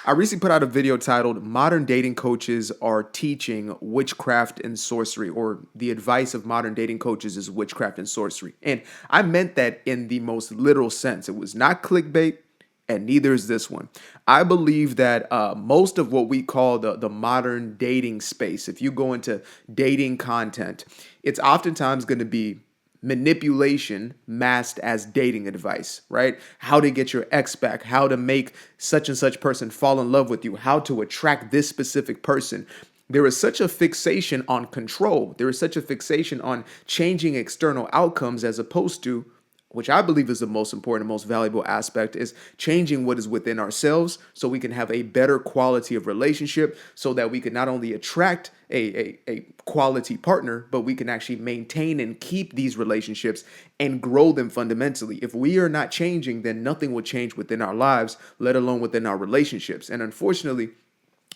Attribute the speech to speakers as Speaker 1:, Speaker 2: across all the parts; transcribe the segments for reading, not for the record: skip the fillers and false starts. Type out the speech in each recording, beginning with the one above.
Speaker 1: I recently put out a video titled Modern Dating Coaches Are Teaching Witchcraft and Sorcery, or the advice of modern dating coaches is witchcraft and sorcery. And I meant that in the most literal sense. It was not clickbait, and neither is this one. I believe that most of what we call the modern dating space, if you go into dating content, it's oftentimes going to be manipulation masked as dating advice, right? How to get your ex back, how to make such and such person fall in love with you, how to attract this specific person. There is such a fixation on control. There is such a fixation on changing external outcomes as opposed to, which I believe is the most important, most valuable aspect, is changing what is within ourselves so we can have a better quality of relationship, so that we can not only attract a quality partner, but we can actually maintain and keep these relationships and grow them fundamentally. If we are not changing, then nothing will change within our lives, let alone within our relationships. And unfortunately,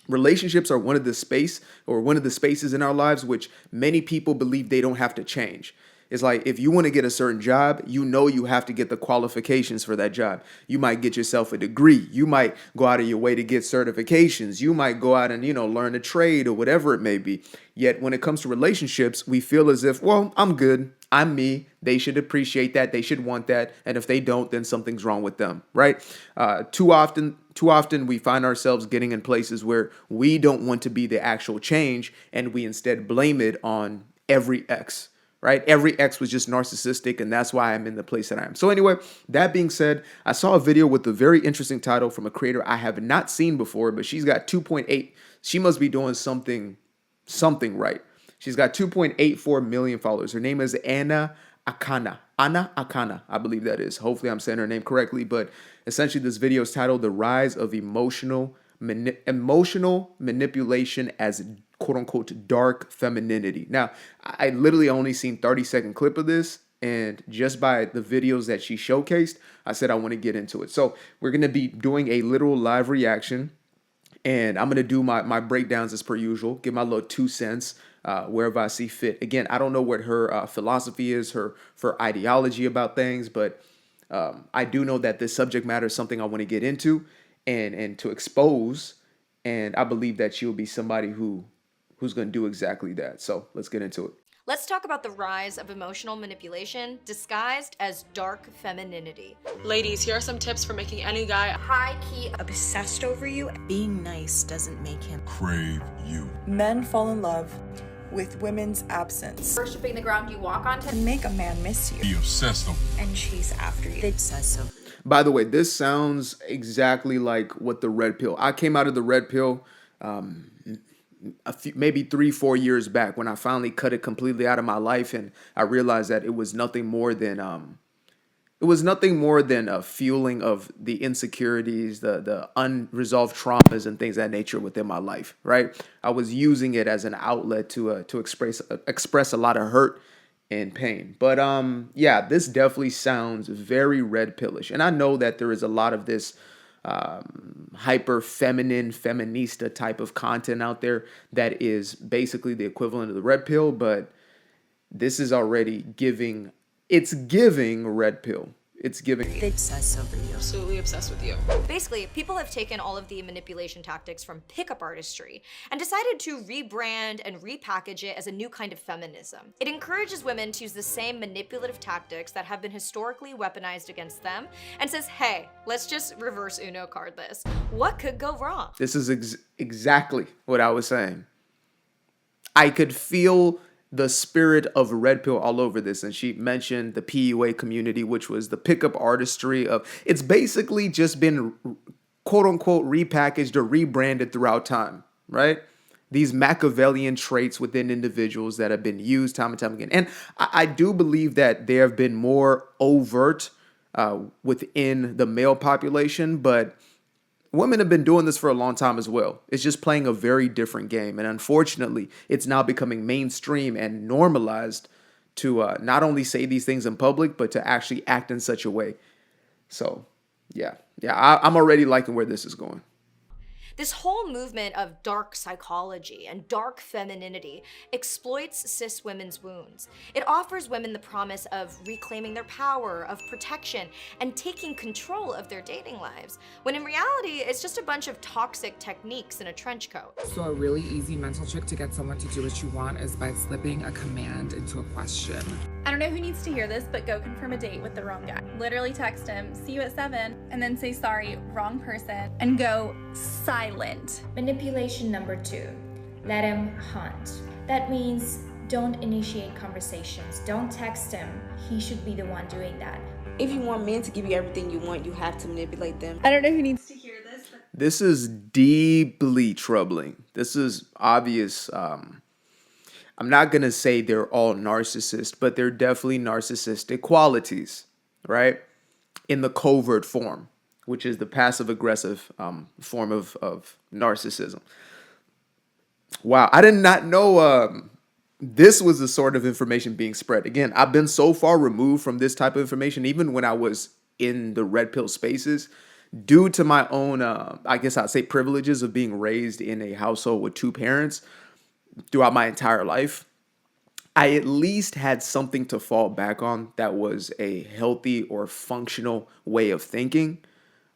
Speaker 1: relationships are one of the spaces in our lives which many people believe they don't have to change. It's like, if you want to get a certain job, you know you have to get the qualifications for that job. You might get yourself a degree. You might go out of your way to get certifications. You might go out and, learn a trade or whatever it may be. Yet when it comes to relationships, we feel as if, well, I'm good. I'm me. They should appreciate that. They should want that. And if they don't, then something's wrong with them, right? Too often we find ourselves getting in places where we don't want to be the actual change, and we instead blame it on every ex. Right? Every ex was just narcissistic, and that's why I'm in the place that I am. So anyway, that being said, I saw a video with a very interesting title from a creator I have not seen before, but she's got 2.8. She must be doing something right. She's got 2.84 million followers. Her name is Anna Akana. Anna Akana, I believe that is. Hopefully I'm saying her name correctly, but essentially this video is titled The Rise of Emotional Manipulation as quote unquote dark femininity. Now, I literally only seen 30-second clip of this, and just by the videos that she showcased, I said I want to get into it. So we're going to be doing a literal live reaction, and I'm going to do my breakdowns as per usual, give my little 2 cents wherever I see fit. Again, I don't know what her philosophy is, her ideology about things, but I do know that this subject matter is something I want to get into and to expose, and I believe that she'll be somebody who's going to do exactly that. So let's get into it.
Speaker 2: Let's talk about the rise of emotional manipulation disguised as dark femininity.
Speaker 3: Ladies, here are some tips for making any guy
Speaker 4: high-key obsessed over you.
Speaker 5: Being nice doesn't make him
Speaker 6: crave you.
Speaker 7: Men fall in love with women's absence.
Speaker 4: Worshipping the ground you walk on
Speaker 7: to make a man miss you.
Speaker 6: Be obsessive.
Speaker 4: And chase after you.
Speaker 5: Obsessive.
Speaker 1: By the way, this sounds exactly like what the red pill. I came out of the red pill maybe 3-4 years back, when I finally cut it completely out of my life, and I realized that it was nothing more than a fueling of the insecurities, the unresolved traumas and things of that nature within my life. Right? I was using it as an outlet to express a lot of hurt and pain. But yeah, this definitely sounds very red pillish, and I know that there is a lot of this hyper feminine, feminista type of content out there that is basically the equivalent of the red pill, but this is already giving red pill. It's giving
Speaker 5: obsessive.
Speaker 3: absolutely obsessed with you.
Speaker 2: Basically, people have taken all of the manipulation tactics from pickup artistry and decided to rebrand and repackage it as a new kind of feminism. It encourages women to use the same manipulative tactics that have been historically weaponized against them and says, hey, let's just reverse Uno card this. What could go wrong?
Speaker 1: This is exactly what I was saying. I could feel the spirit of red pill all over this. And she mentioned the PUA community, which was the pickup artistry of, it's basically just been quote unquote repackaged or rebranded throughout time, right? These Machiavellian traits within individuals that have been used time and time again. And I do believe that there have been more overt within the male population, but women have been doing this for a long time as well. It's just playing a very different game. And unfortunately, it's now becoming mainstream and normalized to not only say these things in public, but to actually act in such a way. So, yeah, I'm already liking where this is going.
Speaker 2: This whole movement of dark psychology and dark femininity exploits cis women's wounds. It offers women the promise of reclaiming their power, of protection, and taking control of their dating lives, when in reality, it's just a bunch of toxic techniques in a trench coat.
Speaker 6: So a really easy mental trick to get someone to do what you want is by slipping a command into a question.
Speaker 8: I don't know who needs to hear this, but go confirm a date with the wrong guy. Literally text him, see you at 7, and then say sorry, wrong person, and go silent.
Speaker 9: Manipulation number 2, let him hunt. That means don't initiate conversations. Don't text him. He should be the one doing that.
Speaker 10: If you want men to give you everything you want, you have to manipulate them.
Speaker 8: I don't know who needs to hear this.
Speaker 1: This is deeply troubling. This is obvious. I'm not going to say they're all narcissists, but they're definitely narcissistic qualities, right? In the covert form, which is the passive-aggressive form of narcissism. Wow, I did not know this was the sort of information being spread. Again, I've been so far removed from this type of information, even when I was in the red pill spaces, due to my own, I guess I'd say, privileges of being raised in a household with 2 parents throughout my entire life. I at least had something to fall back on that was a healthy or functional way of thinking,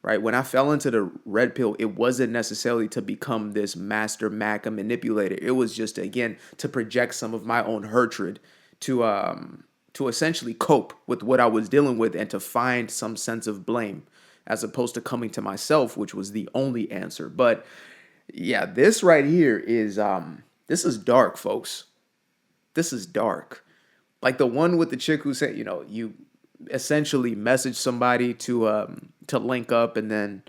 Speaker 1: right? When I fell into the red pill, it wasn't necessarily to become this master Mac manipulator. It was just, again, to project some of my own hatred, to essentially cope with what I was dealing with and to find some sense of blame, as opposed to coming to myself, which was the only answer. But yeah, this right here is this is dark, folks. This is dark. Like the one with the chick who said, you essentially message somebody to link up, and then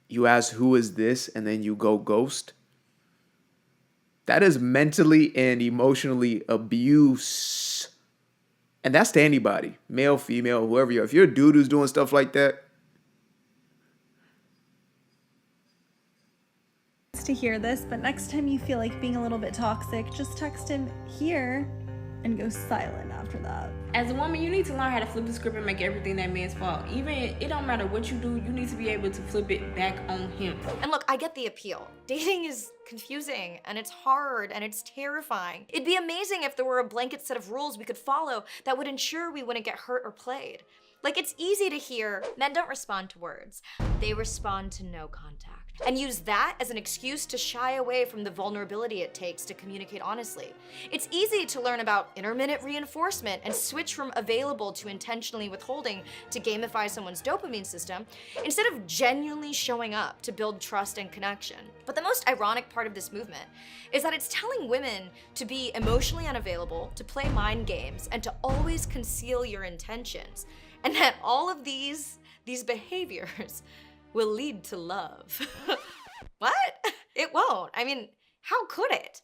Speaker 1: you ask, who is this? And then you go ghost. That is mentally and emotionally abuse. And that's to anybody, male, female, whoever you are. If you're a dude who's doing stuff like that,
Speaker 8: To hear this, but next time you feel like being a little bit toxic, just text him here and go silent after that.
Speaker 10: As a woman, you need to learn how to flip the script and make everything that man's fault. Even it don't matter what you do, you need to be able to flip it back on him.
Speaker 2: And look, I get the appeal. Dating is confusing, and it's hard, and it's terrifying. It'd be amazing if there were a blanket set of rules we could follow that would ensure we wouldn't get hurt or played. Like, it's easy to hear, men don't respond to words. They respond to no contact. And use that as an excuse to shy away from the vulnerability it takes to communicate honestly. It's easy to learn about intermittent reinforcement and switch from available to intentionally withholding to gamify someone's dopamine system, instead of genuinely showing up to build trust and connection. But the most ironic part of this movement is that it's telling women to be emotionally unavailable, to play mind games, and to always conceal your intentions. And that all of these behaviors will lead to love. What? It won't. I mean, how could it?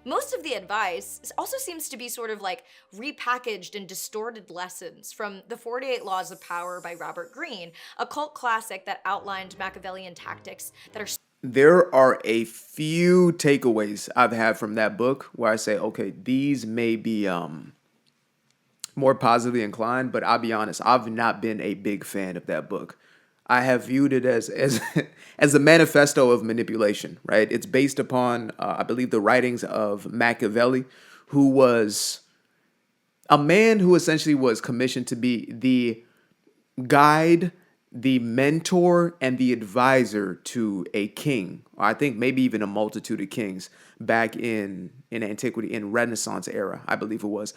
Speaker 2: Most of the advice also seems to be sort of like repackaged and distorted lessons from The 48 Laws of Power by Robert Greene, a cult classic that outlined Machiavellian tactics that are...
Speaker 1: There are a few takeaways I've had from that book where I say, okay, these may be more positively inclined, but I'll be honest, I've not been a big fan of that book. I have viewed it as as a manifesto of manipulation, right? It's based upon, I believe, the writings of Machiavelli, who was a man who essentially was commissioned to be the guide, the mentor, and the advisor to a king. I think maybe even a multitude of kings back in antiquity, in Renaissance era, I believe it was.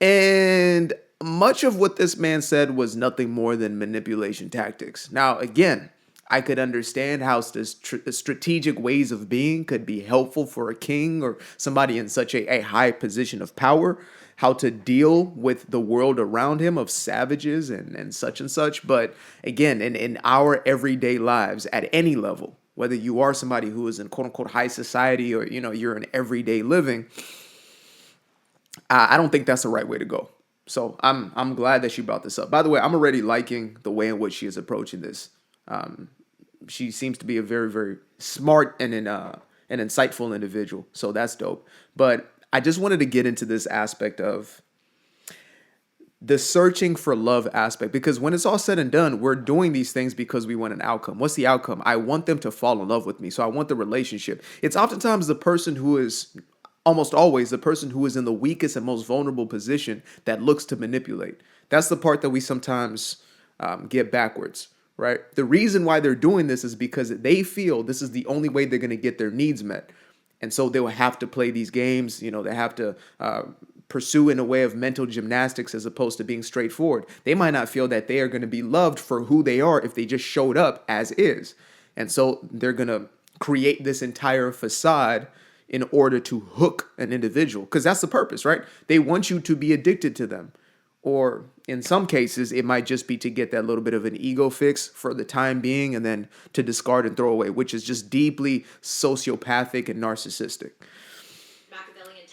Speaker 1: And much of what this man said was nothing more than manipulation tactics. Now, again, I could understand how strategic ways of being could be helpful for a king or somebody in such a high position of power, how to deal with the world around him of savages and such. But again, in our everyday lives at any level, whether you are somebody who is in quote unquote high society or, you're in everyday living, I don't think that's the right way to go. So I'm glad that she brought this up. By the way, I'm already liking the way in which she is approaching this. She seems to be a very, very smart and an insightful individual. So that's dope. But I just wanted to get into this aspect of the searching for love aspect, because when it's all said and done, we're doing these things because we want an outcome. What's the outcome? I want them to fall in love with me. So I want the relationship. It's oftentimes the person who is, almost always, the person who is in the weakest and most vulnerable position that looks to manipulate. That's the part that we sometimes get backwards, right? The reason why they're doing this is because they feel this is the only way they're going to get their needs met. And so they will have to play these games. You know, they have to pursue in a way of mental gymnastics as opposed to being straightforward. They might not feel that they are going to be loved for who they are if they just showed up as is. And so they're going to create this entire facade in order to hook an individual, because that's the purpose, right? They want you to be addicted to them. Or in some cases, it might just be to get that little bit of an ego fix for the time being and then to discard and throw away, which is just deeply sociopathic and narcissistic.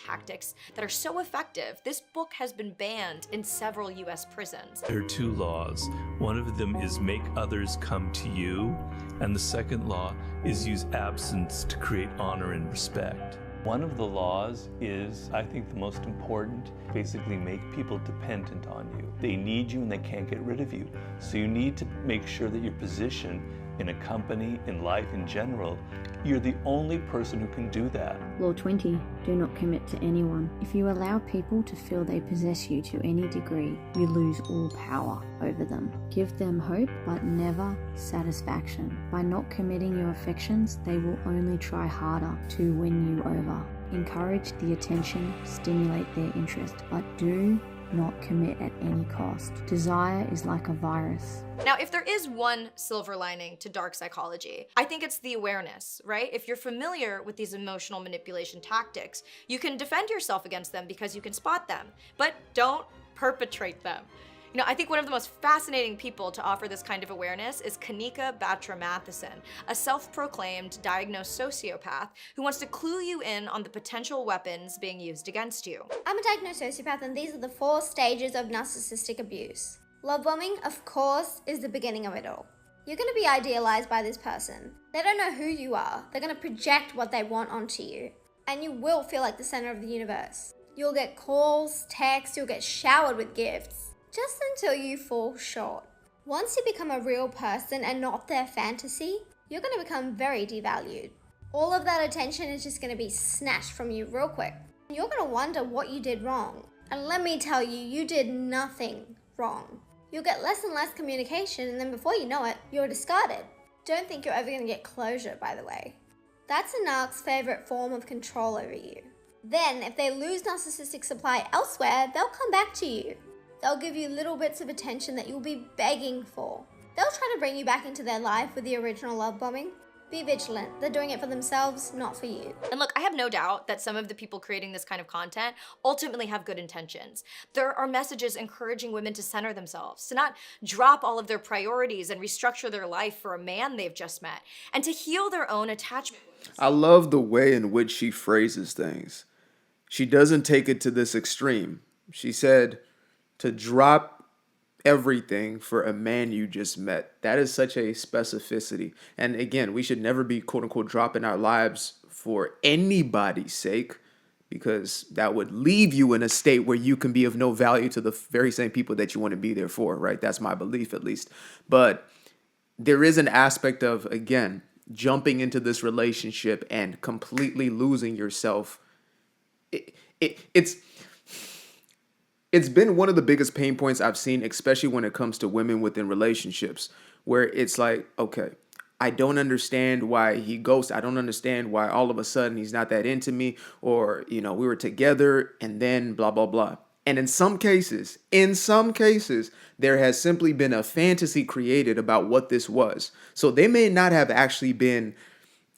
Speaker 2: Tactics that are so effective, this book has been banned in several US prisons.
Speaker 11: There are two laws. One of them is make others come to you, and the second law is use absence to create honor and respect. One of the laws is, I think, the most important, basically make people dependent on you. They need you and they can't get rid of you. So you need to make sure that your position in a company, in life in general, you're the only person who can do that.
Speaker 12: Law 20. Do not commit to anyone. If you allow people to feel they possess you to any degree, you lose all power over them. Give them hope, but never satisfaction. By not committing your affections, they will only try harder to win you over. Encourage the attention, stimulate their interest, but do not commit at any cost. Desire is like a virus.
Speaker 2: Now, if there is one silver lining to dark psychology, I think it's the awareness, right? If you're familiar with these emotional manipulation tactics, you can defend yourself against them because you can spot them, but don't perpetrate them. You know, I think one of the most fascinating people to offer this kind of awareness is Kanika Batra Matheson, a self-proclaimed diagnosed sociopath who wants to clue you in on the potential weapons being used against you.
Speaker 13: I'm a diagnosed sociopath, and these are the 4 stages of narcissistic abuse. Love bombing, of course, is the beginning of it all. You're going to be idealized by this person. They don't know who you are. They're going to project what they want onto you, and you will feel like the center of the universe. You'll get calls, texts, you'll get showered with gifts, just until you fall short. Once you become a real person and not their fantasy, you're going to become very devalued. All of that attention is just going to be snatched from you real quick. You're going to wonder what you did wrong. And let me tell you, you did nothing wrong. You'll get less and less communication, and then before you know it, you're discarded. Don't think you're ever going to get closure, by the way. That's a narc's favorite form of control over you. Then, if they lose narcissistic supply elsewhere, they'll come back to you. They'll give you little bits of attention that you'll be begging for. They'll try to bring you back into their life with the original love bombing. Be vigilant. They're doing it for themselves, not for you.
Speaker 2: And look, I have no doubt that some of the people creating this kind of content ultimately have good intentions. There are messages encouraging women to center themselves, to not drop all of their priorities and restructure their life for a man they've just met, and to heal their own attachment wounds.
Speaker 1: I love the way in which she phrases things. She doesn't take it to this extreme. She said, to drop everything for a man you just met. That is such a specificity. And again, we should never be quote unquote dropping our lives for anybody's sake, because that would leave you in a state where you can be of no value to the very same people that you want to be there for, right? That's my belief, at least. But there is an aspect of, again, jumping into this relationship and completely losing yourself. It's been one of the biggest pain points I've seen, especially when it comes to women within relationships, where it's like, okay, I don't understand why he ghosts. I don't understand why all of a sudden he's not that into me, or, you know, we were together and then blah, blah, blah. And in some cases, there has simply been a fantasy created about what this was. So they may not have actually been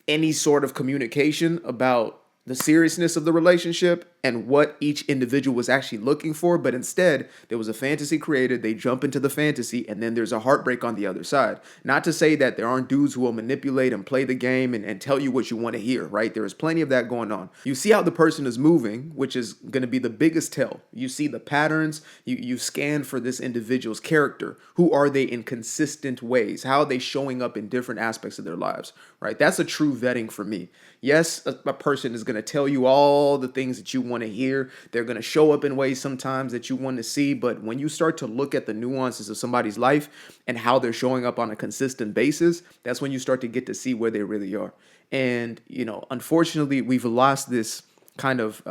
Speaker 1: any sort of communication about the seriousness of the relationship and what each individual was actually looking for, but instead there was a fantasy created. They jump into the fantasy, and then there's a heartbreak on the other side. Not to say that there aren't dudes who will manipulate and play the game and tell you what you want to hear, right? There is plenty of that going on. You see how the person is moving, which is going to be the biggest tell. You see the patterns. You scan for this individual's character. Who are they in consistent ways? How are they showing up in different aspects of their lives, right? That's a true vetting for me. Yes, a person is going to tell you all the things that you want want to hear. They're going to show up in ways sometimes that you want to see. But when you start to look at the nuances of somebody's life and how they're showing up on a consistent basis, that's when you start to get to see where they really are. And, unfortunately, we've lost this kind of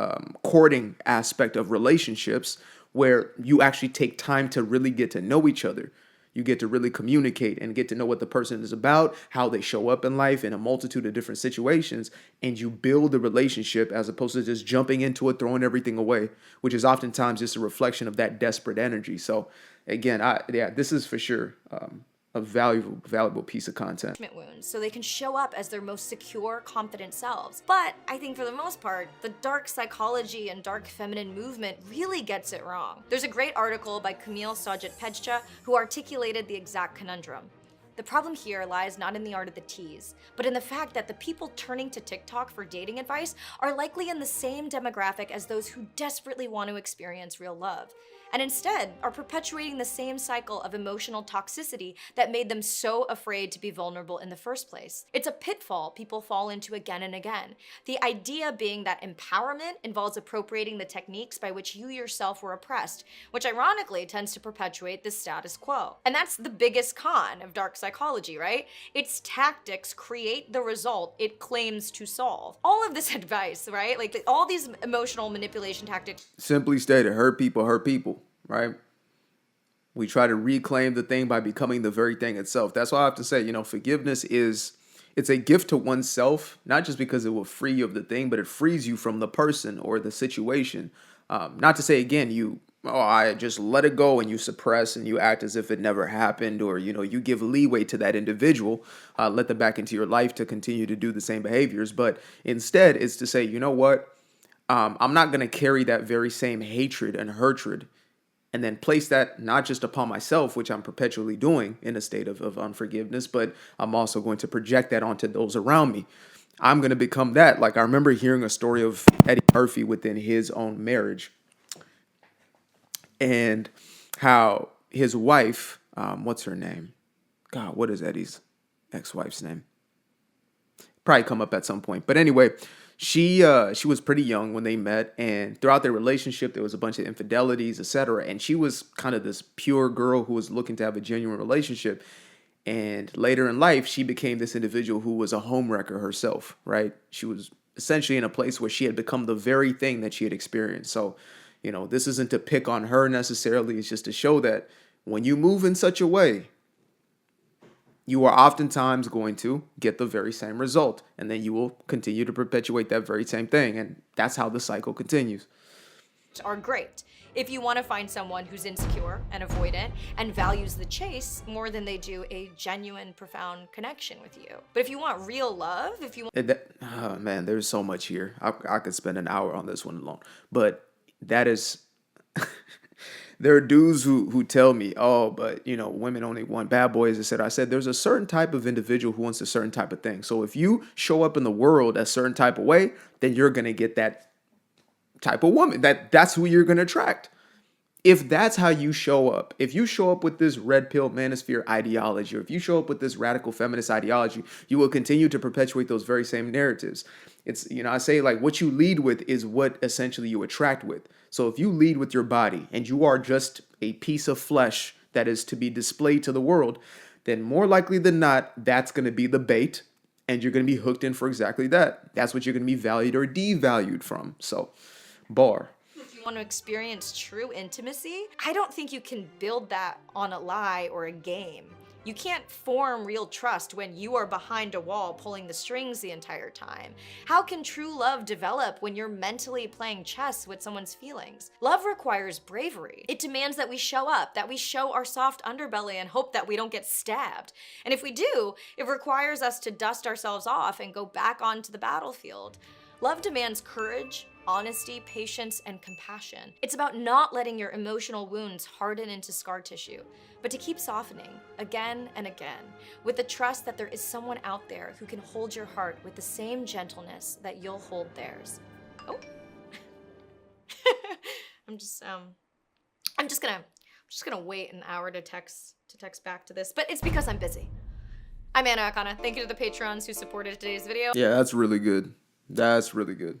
Speaker 1: courting aspect of relationships where you actually take time to really get to know each other. You get to really communicate and get to know what the person is about, how they show up in life in a multitude of different situations, and you build a relationship as opposed to just jumping into it, throwing everything away, which is oftentimes just a reflection of that desperate energy. So again, this is for sure a valuable piece of content.
Speaker 2: Wounds, so they can show up as their most secure, confident selves. But I think for the most part, the dark psychology and dark feminine movement really gets it wrong. There's a great article by Camille Sajid-Pejcha who articulated the exact conundrum. The problem here lies not in the art of the tease, but in the fact that the people turning to TikTok for dating advice are likely in the same demographic as those who desperately want to experience real love, and instead are perpetuating the same cycle of emotional toxicity that made them so afraid to be vulnerable in the first place. It's a pitfall people fall into again and again. The idea being that empowerment involves appropriating the techniques by which you yourself were oppressed, which ironically tends to perpetuate the status quo. And that's the biggest con of dark psychology, right? Its tactics create the result it claims to solve. All of this advice, right? Like all these emotional manipulation tactics.
Speaker 1: Simply stated, hurt people. Right? We try to reclaim the thing by becoming the very thing itself. That's why I have to say, forgiveness it's a gift to oneself, not just because it will free you of the thing, but it frees you from the person or the situation. Not to say, again, I just let it go and you suppress and you act as if it never happened, or, you give leeway to that individual, let them back into your life to continue to do the same behaviors. But instead, it's to say, you know what? I'm not going to carry that very same hatred and hatred and then place that not just upon myself, which I'm perpetually doing in a state of unforgiveness, but I'm also going to project that onto those around me. I'm going to become that. Like I remember hearing a story of Eddie Murphy within his own marriage and how his wife, what's her name? God, what is Eddie's ex-wife's name? Probably come up at some point. But anyway, she was pretty young when they met, and throughout their relationship, there was a bunch of infidelities, etc. And she was kind of this pure girl who was looking to have a genuine relationship. And later in life, she became this individual who was a homewrecker herself, right? She was essentially in a place where she had become the very thing that she had experienced. So, this isn't to pick on her necessarily. It's just to show that when you move in such a way, you are oftentimes going to get the very same result. And then you will continue to perpetuate that very same thing. And that's how the cycle continues.
Speaker 2: Are great if you want to find someone who's insecure and avoidant and values the chase more than they do a genuine, profound connection with you. But if you want real love, if you want...
Speaker 1: Oh man, there's so much here. I could spend an hour on this one alone. But that is... There are dudes who tell me, oh, but, women only want bad boys, etc. I said, there's a certain type of individual who wants a certain type of thing. So if you show up in the world a certain type of way, then you're going to get that type of woman. That's who you're going to attract. If that's how you show up, if you show up with this red pill manosphere ideology, or if you show up with this radical feminist ideology, you will continue to perpetuate those very same narratives. It's, I say like what you lead with is what essentially you attract with. So if you lead with your body and you are just a piece of flesh that is to be displayed to the world, then more likely than not, that's going to be the bait and you're going to be hooked in for exactly that. That's what you're going to be valued or devalued from. So, bar.
Speaker 2: If you want to experience true intimacy, I don't think you can build that on a lie or a game. You can't form real trust when you are behind a wall pulling the strings the entire time. How can true love develop when you're mentally playing chess with someone's feelings? Love requires bravery. It demands that we show up, that we show our soft underbelly and hope that we don't get stabbed. And if we do, it requires us to dust ourselves off and go back onto the battlefield. Love demands courage, honesty, patience, and compassion. It's about not letting your emotional wounds harden into scar tissue, but to keep softening again and again with the trust that there is someone out there who can hold your heart with the same gentleness that you'll hold theirs. Oh. I'm just gonna wait an hour to text back to this, but it's because I'm busy. I'm Anna Akana. Thank you to the patrons who supported today's video.
Speaker 1: Yeah, that's really good. That's really good.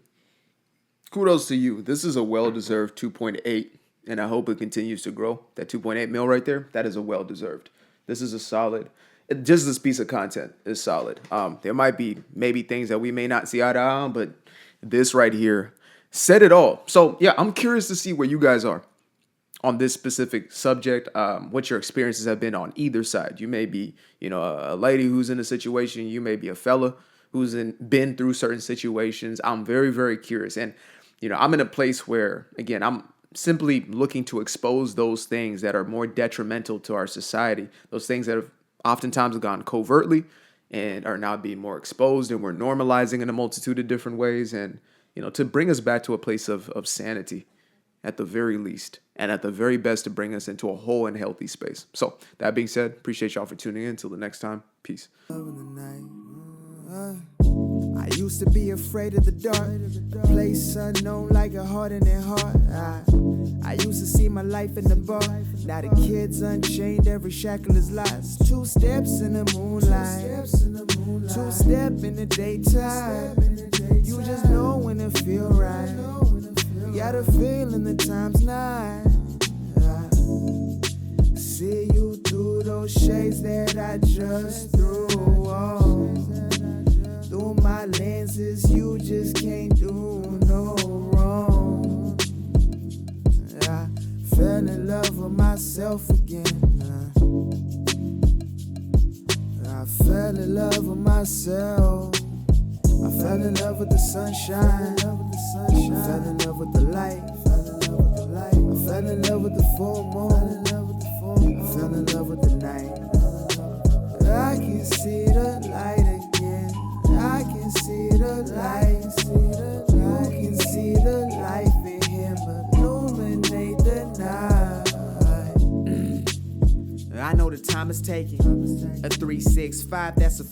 Speaker 1: kudos to you. This is a well-deserved 2.8, and I hope it continues to grow. That 2.8 mil right there, that is a well-deserved. This is a solid. Just this piece of content is solid. There might be maybe things that we may not see eye to eye on, but this right here said it all. So yeah, I'm curious to see where you guys are on this specific subject, what your experiences have been on either side. You may be, a lady who's in a situation. You may be a fella who's been through certain situations. I'm very, very curious. And, I'm in a place where, again, I'm simply looking to expose those things that are more detrimental to our society, those things that have oftentimes gone covertly and are now being more exposed, and we're normalizing in a multitude of different ways. And, to bring us back to a place of sanity at the very least, and at the very best to bring us into a whole and healthy space. So that being said, appreciate y'all for tuning in. Until the next time, peace.
Speaker 14: I used to be afraid of the dark, a place unknown like a heart in their heart. I used to see my life in the bar. Now the kids unchained, every shackle is lost. 2 steps in the moonlight, 2 step in the daytime. You just know when it feel right. You got a feeling the time's not. See you through those shades that I just threw on. Through my lenses, you just can't do no wrong. I fell in love with myself again. I fell in love with myself. I fell in love with the sunshine. I fell in love with the light. I fell in love with the full moon. I fell in love with the night. I can see the light again. I can see the light. You can see the life in him illuminate the night. I know the time is taking. A 365, that's a